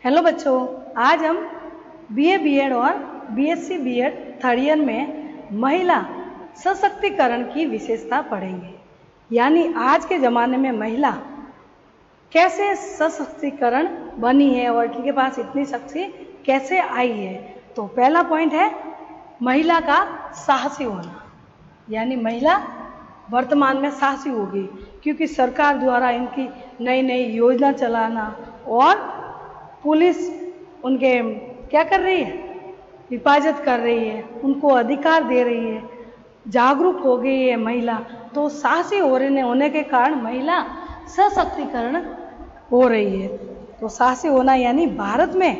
Hello बच्चों, आज हम बीए बीएड और बीएससी बीएड थर्ड ईयर में महिला सशक्तिकरण की विशेषता पढ़ेंगे। यानी आज के ज़माने में महिला कैसे सशक्तिकरण बनी है और इनके पास इतनी शक्ति कैसे आई है। तो पहला पॉइंट है महिला का साहसी होना। यानी महिला वर्तमान में साहसी होगी क्योंकि सरकार द्वारा इनकी नई नई योजना चलाना और पुलिस उनके क्या कर रही है, हिफाजत कर रही है, उनको अधिकार दे रही है, जागरूक हो गई है महिला। तो साहसी होने के कारण महिला सशक्तिकरण हो रही है। तो साहसी होना यानी भारत में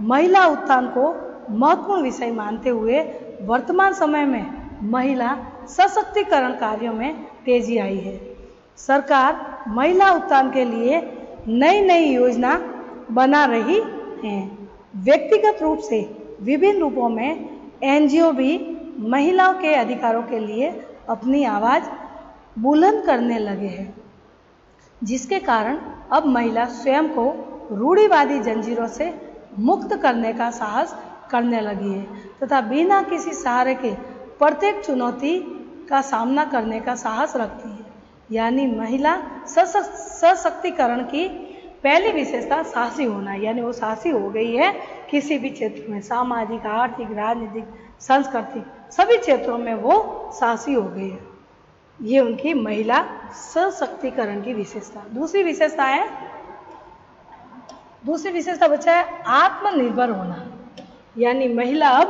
महिला उत्थान को महत्वपूर्ण विषय मानते हुए वर्तमान समय में महिला सशक्तिकरण कार्यों में तेजी आई है। सरकार महिला उत्थान के लिए नई नई योजना बना रही हैं। व्यक्तिगत रूप से विभिन्न रूपों में एनजीओ भी महिलाओं के अधिकारों के लिए अपनी आवाज़ बुलंद करने लगे हैं, जिसके कारण अब महिला स्वयं को रूढ़िवादी जंजीरों से मुक्त करने का साहस करने लगी है तथा बिना किसी सहारे के प्रत्येक चुनौती का सामना करने का साहस रखती है। यानी महिला सशक्तिकरण की पहली विशेषता साहसी होना। यानी वो साहसी हो गई है किसी भी क्षेत्र में, सामाजिक, आर्थिक, राजनीतिक, सांस्कृतिक सभी क्षेत्रों में वो साहसी हो गई है। ये उनकी महिला सशक्तिकरण की विशेषता। दूसरी विशेषता बच्चा है आत्मनिर्भर होना। यानी महिला अब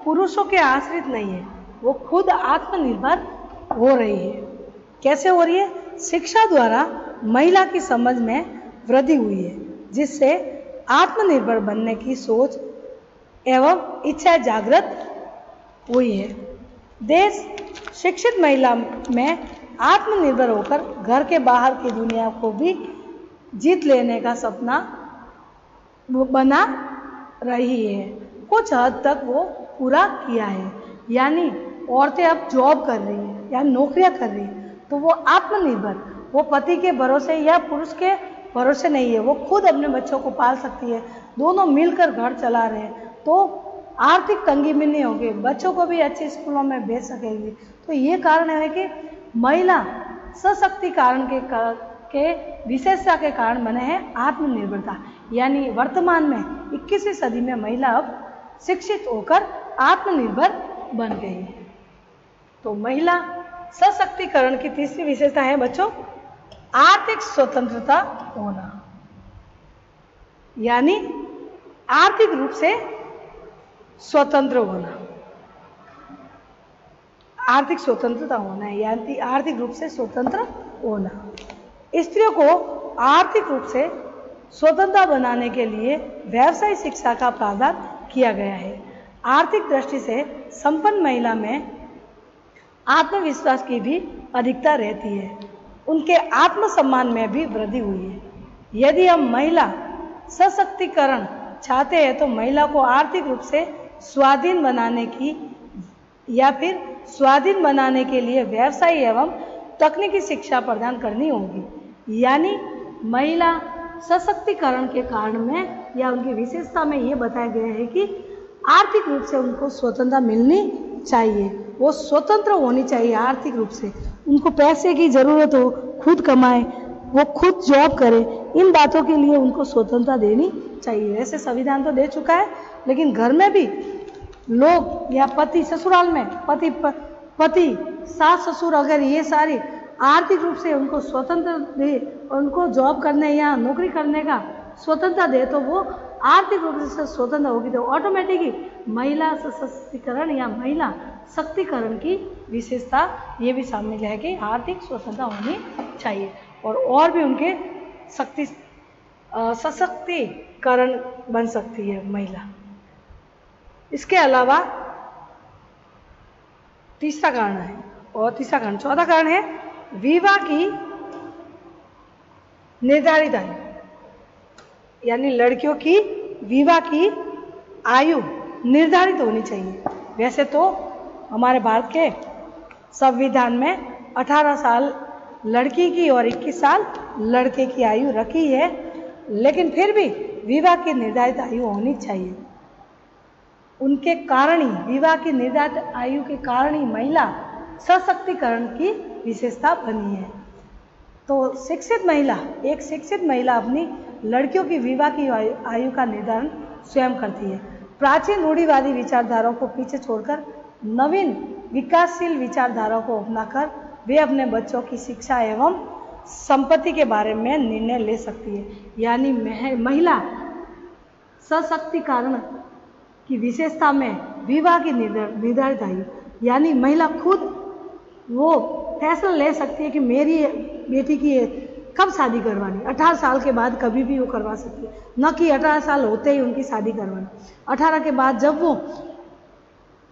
पुरुषों के आश्रित नहीं है, वो खुद आत्मनिर्भर हो रही है। कैसे हो रही है? शिक्षा द्वारा महिला की समझ में वृद्धि हुई है, जिससे आत्मनिर्भर बनने की सोच एवं इच्छा जागृत हुई है। देश शिक्षित महिला में आत्मनिर्भर होकर घर के बाहर की दुनिया को भी जीत लेने का सपना बना रही है। कुछ हद तक वो पूरा किया है। यानी औरतें अब जॉब कर रही हैं या नौकरियां कर रही हैं, तो वो आत्मनिर्भर, वो पति के भरोसे या पुरुष के भरोसे नहीं है, वो खुद अपने बच्चों को पाल सकती है, दोनों मिलकर घर चला रहे हैं, तो आर्थिक तंगी भी नहीं होगी, बच्चों को भी अच्छे स्कूलों में भेज सकेगी। तो ये कारण है कि महिला सशक्तिकरण के विशेषता के कारण बने हैं आत्मनिर्भरता। यानी वर्तमान में 21वीं सदी में महिला अब शिक्षित होकर आत्मनिर्भर बन गई है। तो महिला सशक्तिकरण की तीसरी विशेषता है बच्चों आर्थिक स्वतंत्रता होना। यानी आर्थिक रूप से स्वतंत्र होना, आर्थिक स्वतंत्रता होना है, यानी आर्थिक रूप से स्वतंत्र होना। स्त्रियों को आर्थिक रूप से स्वतंत्रता बनाने के लिए व्यावसायिक शिक्षा का प्रावधान किया गया है। आर्थिक दृष्टि से संपन्न महिला में आत्मविश्वास की भी अधिकता रहती है, उनके आत्मसम्मान में भी वृद्धि हुई है। यदि हम महिला सशक्तिकरण चाहते हैं तो महिला को आर्थिक रूप से स्वाधीन बनाने की या फिर स्वाधीन बनाने के लिए व्यवसाय एवं तकनीकी शिक्षा प्रदान करनी होगी। यानी महिला सशक्तिकरण के कारण में या उनकी विशेषता में ये बताया गया है कि आर्थिक रूप से उनको स्वतंत्रता मिलनी चाहिए, वो स्वतंत्र होनी चाहिए आर्थिक रूप से, उनको पैसे की ज़रूरत हो, खुद कमाए, वो खुद जॉब करे, इन बातों के लिए उनको स्वतंत्रता देनी चाहिए। वैसे संविधान तो दे चुका है, लेकिन घर में भी लोग या पति ससुराल में पति सास ससुर अगर ये सारी आर्थिक रूप से उनको स्वतंत्र दे, उनको जॉब करने या नौकरी करने का स्वतंत्रता दे, तो वो आर्थिक रूप से स्वतंत्र होगी। तो ऑटोमेटिकली महिला सशक्तिकरण या महिला शक्तिकरण की विशेषता ये भी शामिल है कि आर्थिक स्वतंत्रता होनी चाहिए और भी उनके सशक्तिकरण बन सकती है महिला। इसके अलावा चौथा कारण है विवाह की निर्धारित आयु। यानी लड़कियों की विवाह की आयु निर्धारित होनी चाहिए। वैसे तो हमारे भारत के संविधान में 18 साल लड़की की और 21 साल लड़के की आयु रखी है, लेकिन फिर भी विवाह की निर्धारित आयु होनी चाहिए। उनके कारण ही, विवाह की निर्धारित आयु के कारण ही महिला सशक्तिकरण की विशेषता बनी है। तो शिक्षित महिला, एक शिक्षित महिला अपनी लड़कियों की विवाह की आयु का निर्धारण स्वयं करती है। प्राचीन रूढ़िवादी विचारधाराओं को पीछे छोड़कर नवीन विकासशील विचारधाराओं को अपनाकर वे अपने बच्चों की शिक्षा एवं संपत्ति के बारे में निर्णय ले सकती है। यानी महिला सशक्तिकरण की विशेषता में विवाह की निर्धारित आयु, यानी महिला खुद वो फैसला ले सकती है कि मेरी बेटी की कब शादी करवानी। 18 साल के बाद कभी भी वो करवा सकती है, न कि 18 साल होते ही उनकी शादी करवानी। 18 के बाद जब वो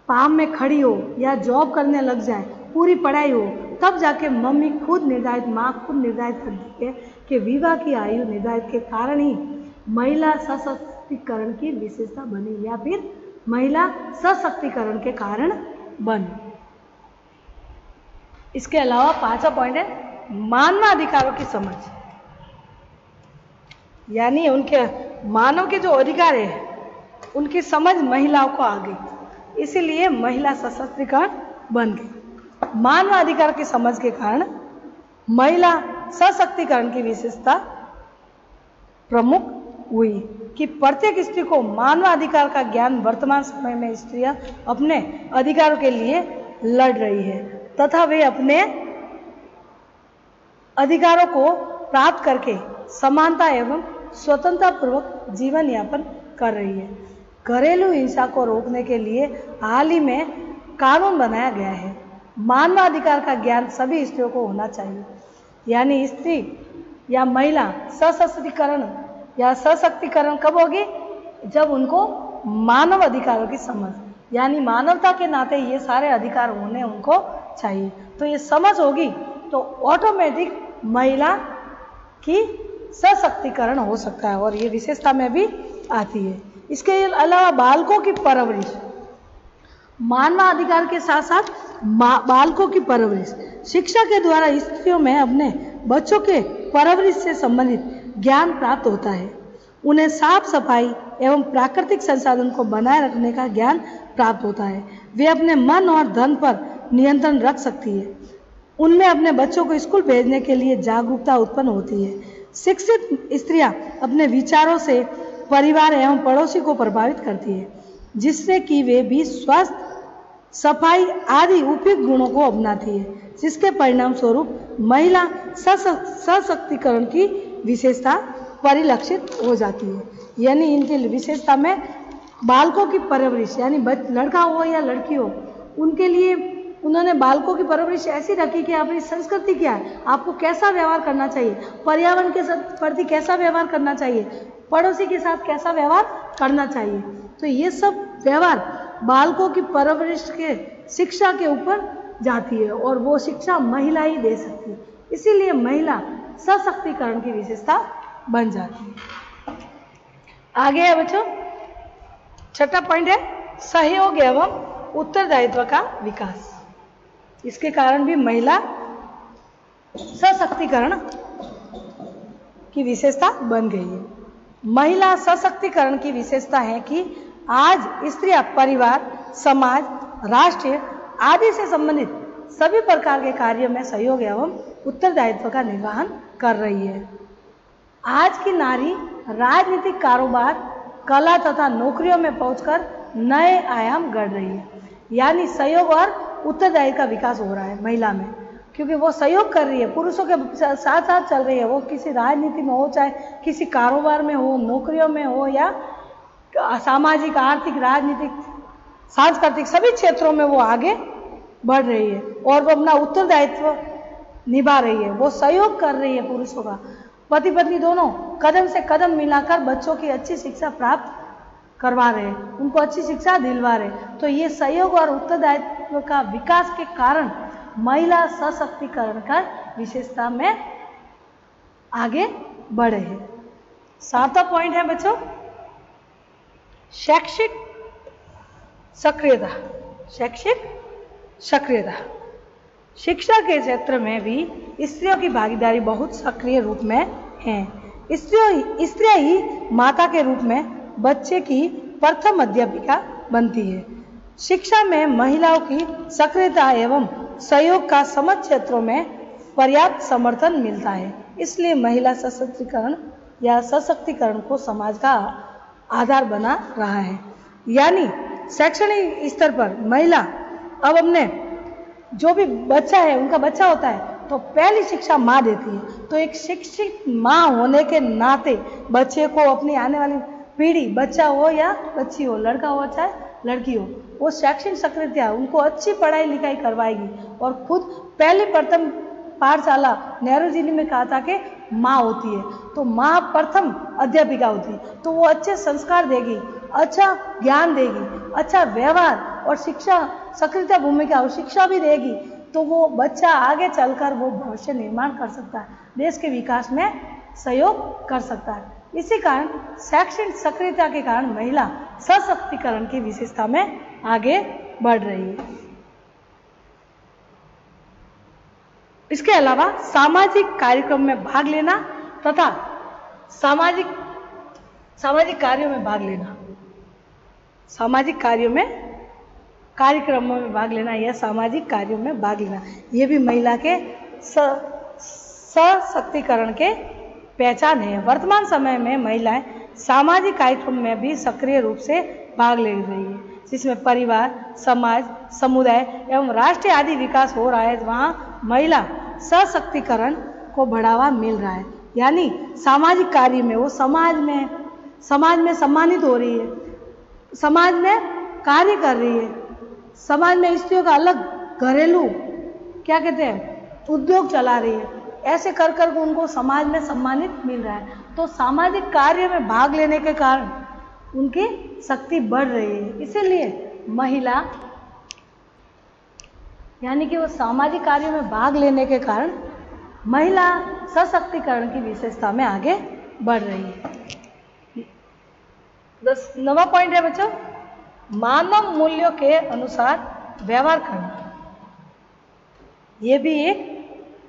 पाम में खड़ी हो या जॉब करने लग जाए, पूरी पढ़ाई हो, तब जाके मम्मी खुद निर्धारित, माँ खुद निर्धारित करती है कि विवाह की आयु निर्धारित के कारण ही महिला सशक्तिकरण की विशेषता बनी या फिर महिला सशक्तिकरण के कारण बनी। इसके अलावा 5वां पॉइंट है मानवाधिकारों की समझ, यानी उनके मानव के जो अधिकार है उनकी समझ महिलाओं को आ गई, इसीलिए महिला सशक्तिकरण बन गई। मानवाधिकार की समझ के कारण महिला सशक्तिकरण की विशेषता प्रमुख हुई कि प्रत्येक स्त्री को मानवाधिकार का ज्ञान, वर्तमान समय में स्त्रियां अपने अधिकारों के लिए लड़ रही है तथा वे अपने अधिकारों को प्राप्त करके समानता एवं स्वतंत्रता पूर्वक जीवन यापन कर रही है। घरेलू हिंसा को रोकने के लिए हाल ही में कानून बनाया गया है। मानवाधिकार का ज्ञान सभी स्त्रियों को होना चाहिए, यानी स्त्री या महिला सशक्तिकरण या सशक्तिकरण कब होगी? जब उनको मानव अधिकारों की समझ, यानी मानवता के नाते ये सारे अधिकार होने उनको चाहिए। तो ये समझ होगी तो ऑटोमेटिक महिला की सशक्तिकरण हो सकता है और ये विशेषता में भी आती है। इसके अलावा बालकों की परवरिश, मानवाधिकार के साथ साथ बालकों की परवरिश, शिक्षा के द्वारा स्त्रियों में अपने बच्चों के परवरिश से संबंधित ज्ञान प्राप्त होता है। उन्हें साफ सफाई एवं प्राकृतिक संसाधन को बनाए रखने का ज्ञान प्राप्त होता है। वे अपने मन और धन पर नियंत्रण रख सकती है। उनमें अपने बच्चों को स्कूल भेजने के लिए जागरूकता उत्पन्न होती है। शिक्षित स्त्रियां अपने विचारों से परिवार एवं पड़ोसी को प्रभावित करती है, जिससे कि वे भी स्वस्थ, सफाई आदि उपयुक्त गुणों को अपनाती है, जिसके परिणाम स्वरूप महिला सशक्तिकरण की विशेषता परिलक्षित हो जाती है। यानी इनकी विशेषता में बालकों की परवरिश, यानी लड़का हो या लड़की हो, उनके लिए उन्होंने बालकों की परवरिश ऐसी रखी कि अपनी संस्कृति क्या है, आपको कैसा व्यवहार करना चाहिए, पर्यावरण के प्रति कैसा व्यवहार करना चाहिए, पड़ोसी के साथ कैसा व्यवहार करना चाहिए। तो ये सब व्यवहार बालकों की परवरिश के शिक्षा के ऊपर जाती है और वो शिक्षा महिला ही दे सकती है, इसीलिए महिला सशक्तिकरण की विशेषता बन जाती है। आगे है बच्चों, 6वां पॉइंट है सहयोग एवं उत्तरदायित्व का विकास। इसके कारण भी महिला सशक्तिकरण की विशेषता बन गई है। महिला सशक्तिकरण की विशेषता है कि आज स्त्रियां परिवार, समाज, राष्ट्र आदि से संबंधित सभी प्रकार के कार्यों में सहयोग एवं उत्तरदायित्व का निर्वहन कर रही है। आज की नारी राजनीतिक, कारोबार, कला तथा नौकरियों में पहुंचकर नए आयाम गढ़ रही है। यानी सहयोग और उत्तरदायित्व का विकास हो रहा है महिला में, क्योंकि वो सहयोग कर रही है, पुरुषों के साथ साथ चल रही है। वो किसी राजनीति में हो, चाहे किसी कारोबार में हो, नौकरियों में हो, या सामाजिक, आर्थिक, राजनीतिक, सांस्कृतिक सभी क्षेत्रों में वो आगे बढ़ रही है और वो अपना उत्तरदायित्व निभा रही है। वो सहयोग कर रही है पुरुषों का। पति पत्नी दोनों कदम से कदम मिलाकर बच्चों की अच्छी शिक्षा प्राप्त करवा रहे हैं, उनको अच्छी शिक्षा दिलवा रहे हैं। तो ये सहयोग और उत्तरदायित्व का विकास के कारण महिला सशक्तिकरण का विशेषता में आगे बढ़े हैं। 7वां पॉइंट है बच्चों शैक्षिक सक्रियता। शैक्षिक सक्रियता, शिक्षा के क्षेत्र में भी स्त्रियों की भागीदारी बहुत सक्रिय रूप में है। स्त्रियां ही माता के रूप में बच्चे की प्रथम अध्यापिका बनती है। शिक्षा में महिलाओं की सक्रियता एवं सहयोग का समस्त क्षेत्रों में पर्याप्त समर्थन मिलता है। इसलिए महिला सशक्तिकरण या सशक्तिकरण को समाज का आधार बना रहा है। यानी शैक्षणिक स्तर पर महिला अब अपने जो भी बच्चा है, उनका बच्चा होता है, तो पहली शिक्षा माँ देती है। तो एक शिक्षित माँ होने के नाते बच्चे को अपनी आने वाली पीढ़ी, बच्चा हो या बच्ची हो, लड़का हो चाहे लड़की हो, वो शैक्षणिक सक्रियता उनको अच्छी पढ़ाई लिखाई करवाएगी और खुद पहली प्रथम पाठशाला नेहरू जी ने कहा था कि माँ होती है, तो माँ प्रथम अध्यापिका होती है, तो वो अच्छे संस्कार देगी, अच्छा ज्ञान देगी, अच्छा व्यवहार और शिक्षा सक्रियता भूमिका और शिक्षा भी देगी, तो वो बच्चा आगे चलकर वो भविष्य निर्माण कर सकता है, देश के विकास में सहयोग कर सकता है। इसी कारण शैक्षणिक सक्रियता के कारण महिला सशक्तिकरण की विशेषता में आगे बढ़ रही है। इसके अलावा सामाजिक कार्यक्रम में भाग लेना तथा सामाजिक कार्यों में भाग लेना, सामाजिक कार्यों में कार्यक्रमों में भाग लेना या सामाजिक कार्यों में भाग लेना, ये भी महिला के सशक्तिकरण के पहचान है। वर्तमान समय में महिलाएं सामाजिक कार्यक्रम में भी सक्रिय रूप से भाग ले रही है, जिसमें परिवार, समाज, समुदाय एवं राष्ट्र आदि विकास हो रहा है। वहाँ महिला सशक्तिकरण को बढ़ावा मिल रहा है। यानी सामाजिक कार्य में वो समाज में सम्मानित हो रही है, समाज में कार्य कर रही है, समाज में स्त्रियों का अलग घरेलू क्या कहते हैं उद्योग चला रही है। ऐसे कर कर उनको समाज में सम्मानित मिल रहा है। तो सामाजिक कार्य में भाग लेने के कारण उनकी शक्ति बढ़ रही है। इसीलिए महिला यानी कि वो सामाजिक कार्यों में भाग लेने के कारण महिला सशक्तिकरण की विशेषता में आगे बढ़ रही है। 9वां पॉइंट है बच्चों, मानव मूल्यों के अनुसार व्यवहार करना। ये भी एक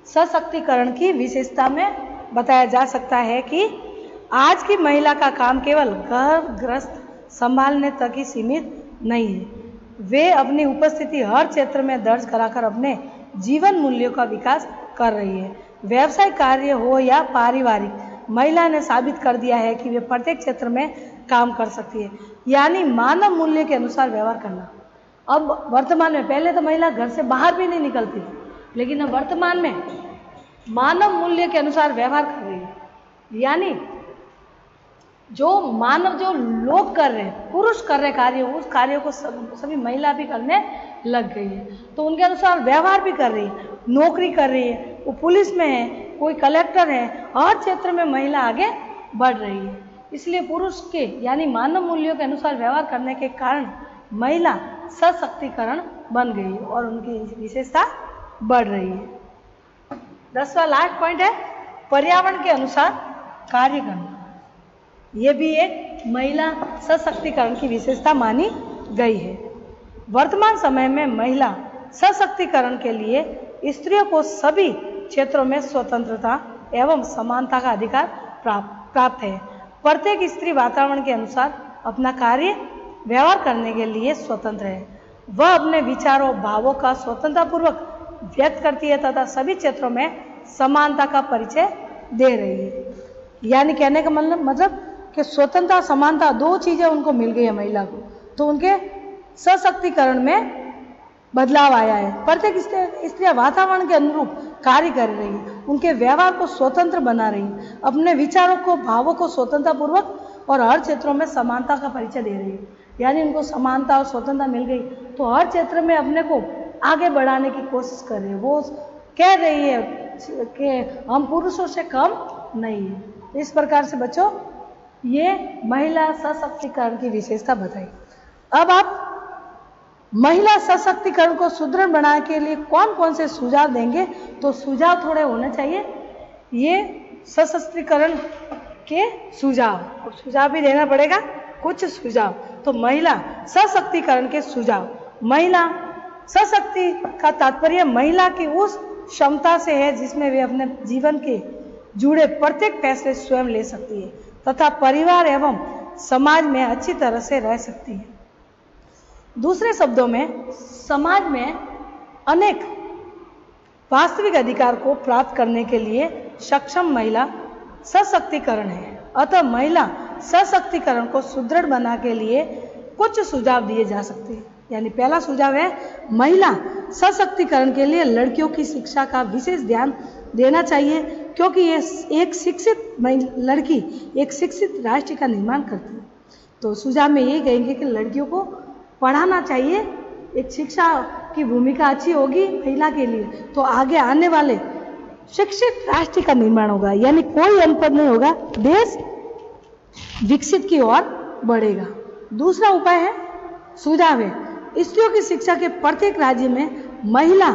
सशक्तिकरण की विशेषता में बताया जा सकता है कि आज की महिला का काम केवल घर गृहस्थ संभालने तक ही सीमित नहीं है, वे अपनी उपस्थिति हर क्षेत्र में दर्ज कराकर अपने जीवन मूल्यों का विकास कर रही है। व्यवसायिक कार्य हो या पारिवारिक, महिला ने साबित कर दिया है कि वे प्रत्येक क्षेत्र में काम कर सकती है। यानी मानव मूल्य के अनुसार व्यवहार करना। अब वर्तमान में, पहले तो महिला घर से बाहर भी नहीं निकलती थी, लेकिन अब वर्तमान में मानव मूल्य के अनुसार व्यवहार कर रही है। यानी जो लोग कर रहे हैं, पुरुष कर रहे कार्य, उस कार्य को सभी महिला भी करने लग गई है। तो उनके अनुसार व्यवहार भी कर रही है, नौकरी कर रही है, वो पुलिस में है, कोई कलेक्टर है, हर क्षेत्र में महिला आगे बढ़ रही है। इसलिए पुरुष के यानी मानव मूल्यों के अनुसार व्यवहार करने के कारण महिला सशक्तिकरण बन गई और उनकी विशेषता बढ़ रही है। 10वां लास्ट पॉइंट है पर्यावरण के अनुसार कार्य करना। ये भी एक महिला सशक्तिकरण की विशेषता मानी गई है। वर्तमान समय में महिला सशक्तिकरण के लिए स्त्रियों को सभी क्षेत्रों में स्वतंत्रता एवं समानता का अधिकार प्राप्त है। प्रत्येक स्त्री वातावरण के अनुसार अपना कार्य व्यवहार करने के लिए स्वतंत्र है। वह अपने विचारों भावों का स्वतंत्रतापूर्वक व्यक्त करती है तथा सभी क्षेत्रों में समानता का परिचय दे रही है। यानी कहने का मतलब कि स्वतंत्रता समानता दो चीजें उनको मिल गई है महिला को, तो उनके सशक्तिकरण में बदलाव आया है। प्रत्येक स्त्रियां वातावरण के अनुरूप कार्य कर रही है, उनके व्यवहार को स्वतंत्र बना रही है, अपने विचारों को भावों को स्वतंत्रतापूर्वक और हर क्षेत्रों में समानता का परिचय दे रही है। यानी उनको समानता और स्वतंत्रता मिल गई तो हर क्षेत्र में अपने को आगे बढ़ाने की कोशिश कर रही है। वो कह रही है कि हम पुरुषों से कम नहीं है। इस प्रकार से बच्चों ये महिला सशक्तिकरण की विशेषता बताई। अब आप महिला सशक्तिकरण को सुदृढ़ बनाने के लिए कौन कौन से सुझाव देंगे, तो सुझाव थोड़े होने चाहिए। ये सशक्तिकरण के सुझाव भी देना पड़ेगा, कुछ सुझाव। तो महिला सशक्तिकरण के सुझाव। महिला सशक्ति का तात्पर्य महिला की उस क्षमता से है जिसमें वे अपने जीवन के जुड़े प्रत्येक फैसले स्वयं ले सकती है। तथा परिवार एवं समाज में अच्छी तरह से रह सकती है। दूसरे शब्दों में, समाज में अनेक वास्तविक अधिकार को प्राप्त करने के लिए सक्षम महिला सशक्तिकरण है। अतः महिला सशक्तिकरण को सुदृढ़ बनाने के लिए कुछ सुझाव दिए जा सकते हैं। यानी पहला सुझाव है, महिला सशक्तिकरण के लिए लड़कियों की शिक्षा का विशेष ध्यान देना चाहिए, क्योंकि ये एक शिक्षित लड़की एक शिक्षित राष्ट्र का निर्माण करती है। तो सुझाव में यही कहेंगे कि लड़कियों को पढ़ाना चाहिए, एक शिक्षा की भूमिका अच्छी होगी महिला के लिए, तो आगे आने वाले शिक्षित राष्ट्र का निर्माण होगा, यानी कोई अनपढ़ नहीं होगा, देश विकसित की ओर बढ़ेगा। दूसरा उपाय है, सुझाव है, स्त्रियों की शिक्षा के प्रत्येक राज्य में महिला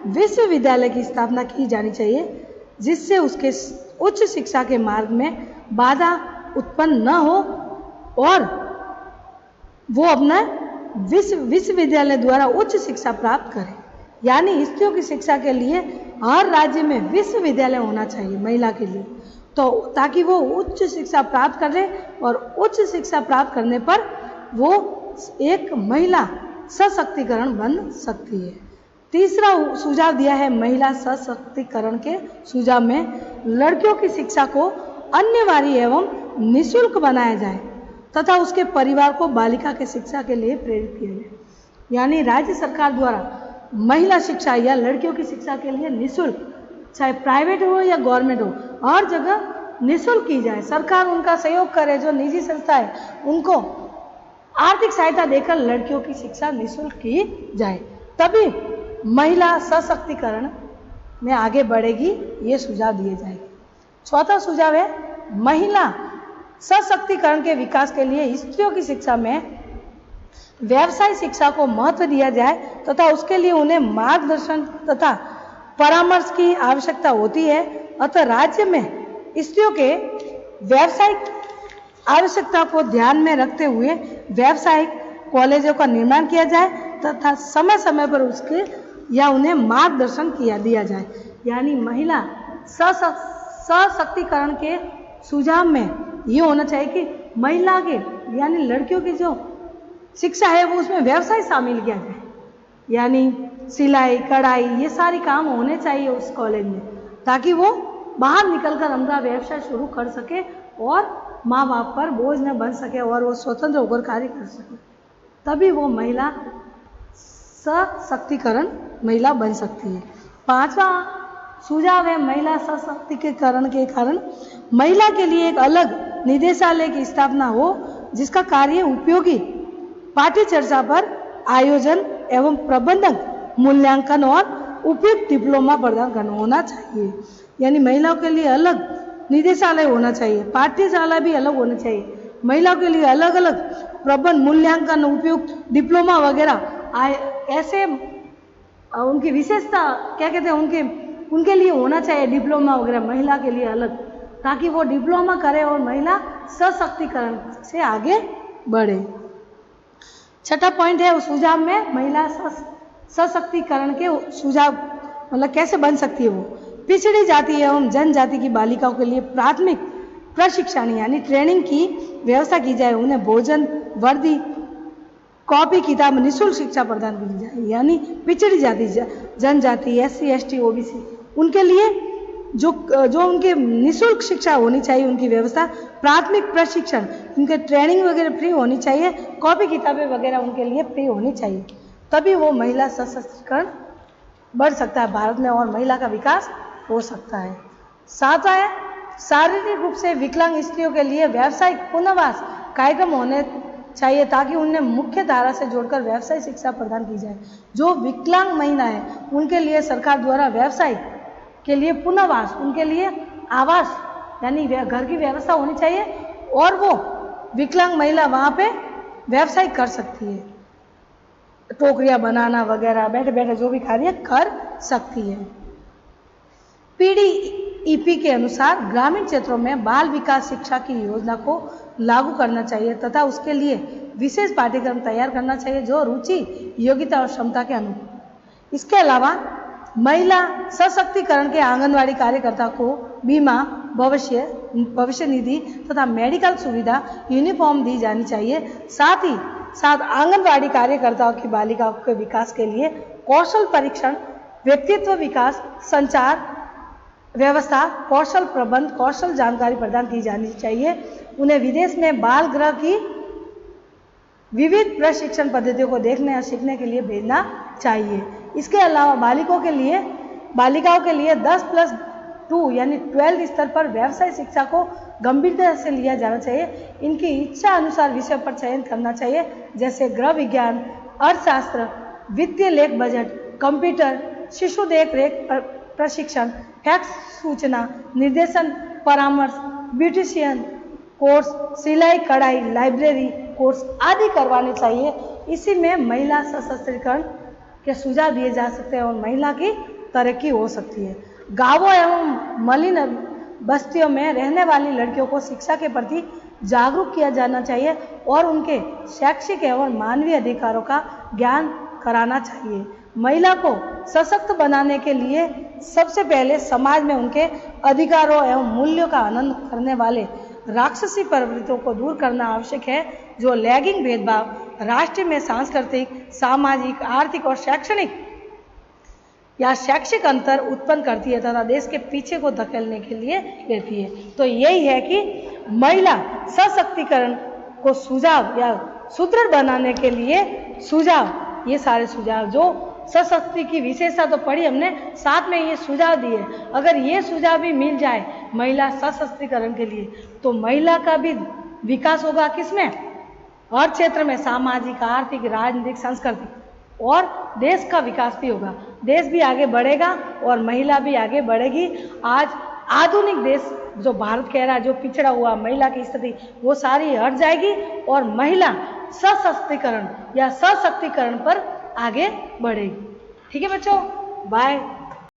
विश्वविद्यालय की स्थापना की जानी चाहिए, जिससे उसके उच्च शिक्षा के मार्ग में बाधा उत्पन्न न हो और वो अपना विश्वविद्यालय द्वारा उच्च शिक्षा प्राप्त करें। यानी स्त्रियों की शिक्षा के लिए हर राज्य में विश्वविद्यालय होना चाहिए महिला के लिए, तो ताकि वो उच्च शिक्षा प्राप्त करे और उच्च शिक्षा प्राप्त करने पर वो एक महिला सशक्तिकरण बन सकती है। तीसरा सुझाव दिया है महिला सशक्तिकरण के सुझाव में, लड़कियों की शिक्षा को अनिवार्य एवं निःशुल्क बनाया जाए तथा उसके परिवार को बालिका के शिक्षा के लिए प्रेरित किया जाए। यानी राज्य सरकार द्वारा महिला शिक्षा या लड़कियों की शिक्षा के लिए निःशुल्क, चाहे प्राइवेट हो या गवर्नमेंट हो, हर जगह निःशुल्क की जाए। सरकार उनका सहयोग करे, जो निजी संस्था है उनको आर्थिक सहायता देकर लड़कियों की शिक्षा निःशुल्क की जाए, तभी महिला सशक्तिकरण में आगे बढ़ेगी। ये सुझाव दिए जाएंगे। चौथा सुझाव है, महिला सशक्तिकरण के विकास के लिए स्त्रियों की शिक्षा में व्यवसाय शिक्षा को महत्व दिया जाए तथा उसके लिए उन्हें मार्गदर्शन तथा परामर्श की आवश्यकता होती है। अतः राज्य में स्त्रियों के व्यावसायिक आवश्यकता को ध्यान में रखते हुए व्यावसायिक कॉलेजों का निर्माण किया जाए तथा समय समय पर उसके या उन्हें मार्गदर्शन दिया जाए। यानी महिला सशक्तिकरण के सुझाव में ये होना चाहिए कि महिला के यानी लड़कियों की जो शिक्षा है वो उसमें व्यवसाय शामिल किया जाए, यानी सिलाई कढ़ाई ये सारे काम होने चाहिए उस कॉलेज में, ताकि वो बाहर निकलकर अपना व्यवसाय शुरू कर सके और माँ बाप पर बोझ न बन सके और वो स्वतंत्र होकर कार्य कर सके, तभी वो महिला सशक्तिकरण महिला बन सकती है। पांचवा सुझाव है, महिला सशक्तिकरण के कारण महिला के लिए एक अलग निदेशालय की स्थापना हो, जिसका कार्य उपयोगी पाठ्य चर्चा पर आयोजन एवं प्रबंधन मूल्यांकन और उपयुक्त डिप्लोमा प्रदान करना होना चाहिए। यानी महिलाओं के लिए अलग निदेशालय होना चाहिए, पाठ्यशाला भी अलग होना चाहिए, महिलाओं के लिए अलग अलग प्रबंध मूल्यांकन उपयुक्त डिप्लोमा वगैरह ऐसे उनकी विशेषता क्या कहते हैं उनके लिए होना चाहिए डिप्लोमा वगैरह महिला के लिए अलग, ताकि वो डिप्लोमा करे और महिला सशक्तिकरण से आगे बढ़े। छठा पॉइंट है उस सुझाव में महिला सशक्तिकरण के सुझाव मतलब कैसे बन सकती है वो, पिछड़ी जाति एवं जनजाति की बालिकाओं के लिए प्राथमिक प्रशिक्षण यानी ट्रेनिंग की व्यवस्था की जाए, उन्हें भोजन वर्दी कॉपी किताब निःशुल्क शिक्षा प्रदान की जाए। यानी पिछड़ी जाति जनजाति SC ST OBC उनके लिए जो उनके निःशुल्क शिक्षा होनी चाहिए, उनकी व्यवस्था प्राथमिक प्रशिक्षण उनके ट्रेनिंग वगैरह फ्री होनी चाहिए, कॉपी किताबें वगैरह उनके लिए फ्री होनी चाहिए, तभी वो महिला सशक्तिकरण बढ़ सकता है भारत में और महिला का विकास हो सकता है। सातवां है, शारीरिक रूप से विकलांग स्त्रियों के लिए व्यावसायिक पुनर्वास कार्यक्रम होने चाहिए, ताकि उन्हें मुख्य धारा से जोड़कर व्यवसाय शिक्षा प्रदान की जाए। जो विकलांग महिला है उनके लिए सरकार द्वारा व्यवसाय के लिए पुनर्वास, उनके लिए आवास यानी घर की व्यवस्था होनी चाहिए और वो विकलांग महिला वहाँ पे व्यवसाय कर सकती है, टोकरियाँ बनाना वगैरह बैठे बैठे जो भी कार्य कर सकती है। PDEP के अनुसार ग्रामीण क्षेत्रों में बाल विकास शिक्षा की योजना को लागू करना चाहिए तथा उसके लिए विशेष पाठ्यक्रम तैयार करना चाहिए जो रुचि योग्यता और क्षमता के अनुरूप। इसके अलावा महिला सशक्तिकरण के आंगनवाड़ी कार्यकर्ता को बीमा भविष्य निधि तथा मेडिकल सुविधा यूनिफॉर्म दी जानी चाहिए। साथ ही साथ आंगनबाड़ी कार्यकर्ताओं की बालिकाओं के विकास के लिए कौशल परीक्षण, व्यक्तित्व विकास, संचार व्यवस्था, कौशल प्रबंध, कौशल जानकारी प्रदान की जानी चाहिए। उन्हें विदेश में बाल गृह की विविध प्रशिक्षण पद्धतियों को देखने और सीखने के लिए भेजना चाहिए। इसके अलावा बालिकाओं के लिए 10+2 यानी 12 स्तर पर व्यवसाय शिक्षा को गंभीरता से लिया जाना चाहिए। इनकी इच्छा अनुसार विषय पर चयन करना चाहिए, जैसे गृह विज्ञान, अर्थशास्त्र, वित्तीय लेख बजट, कंप्यूटर, शिशु देखरेख प्रशिक्षण, फैक्स सूचना निर्देशन परामर्श, ब्यूटिशियन कोर्स, सिलाई कढ़ाई, लाइब्रेरी कोर्स आदि करवाने चाहिए। इसी में महिला सशक्तिकरण के सुझाव दिए जा सकते हैं और महिला की तरक्की हो सकती है। गांवों एवं मलिन बस्तियों में रहने वाली लड़कियों को शिक्षा के प्रति जागरूक किया जाना चाहिए और उनके शैक्षिक एवं मानवीय अधिकारों का ज्ञान कराना चाहिए। महिला को सशक्त बनाने के लिए सबसे पहले समाज में उनके अधिकारों एवं मूल्यों का आनंद करने वाले राक्षसी प्रवृत्तियों को दूर करना आवश्यक है, जो लैंगिक भेदभाव राष्ट्र में सांस्कृतिक, सामाजिक, आर्थिक और शैक्षिक अंतर उत्पन्न करती है तथा देश के पीछे को धकेलने के लिए लेती है। तो यही है कि महिला सशक्तिकरण को सुझाव या सुदृढ़ बनाने के लिए सुझाव, ये सारे सुझाव जो सशक्ति की विशेषता तो पढ़ी हमने, साथ में ये सुझाव दिए। अगर ये सुझाव भी मिल जाए महिला सशक्तिकरण के लिए तो महिला का भी विकास होगा। किसमें? हर क्षेत्र में, सामाजिक, आर्थिक, राजनीतिक, सांस्कृतिक, और देश का विकास भी होगा। देश भी आगे बढ़ेगा और महिला भी आगे बढ़ेगी। आज आधुनिक देश जो भारत कह रहा है, जो पिछड़ा हुआ महिला की स्थिति, वो सारी हट जाएगी और महिला सशक्तिकरण या सशक्तिकरण पर आगे बढ़ेगी। ठीक है बच्चों, बाय।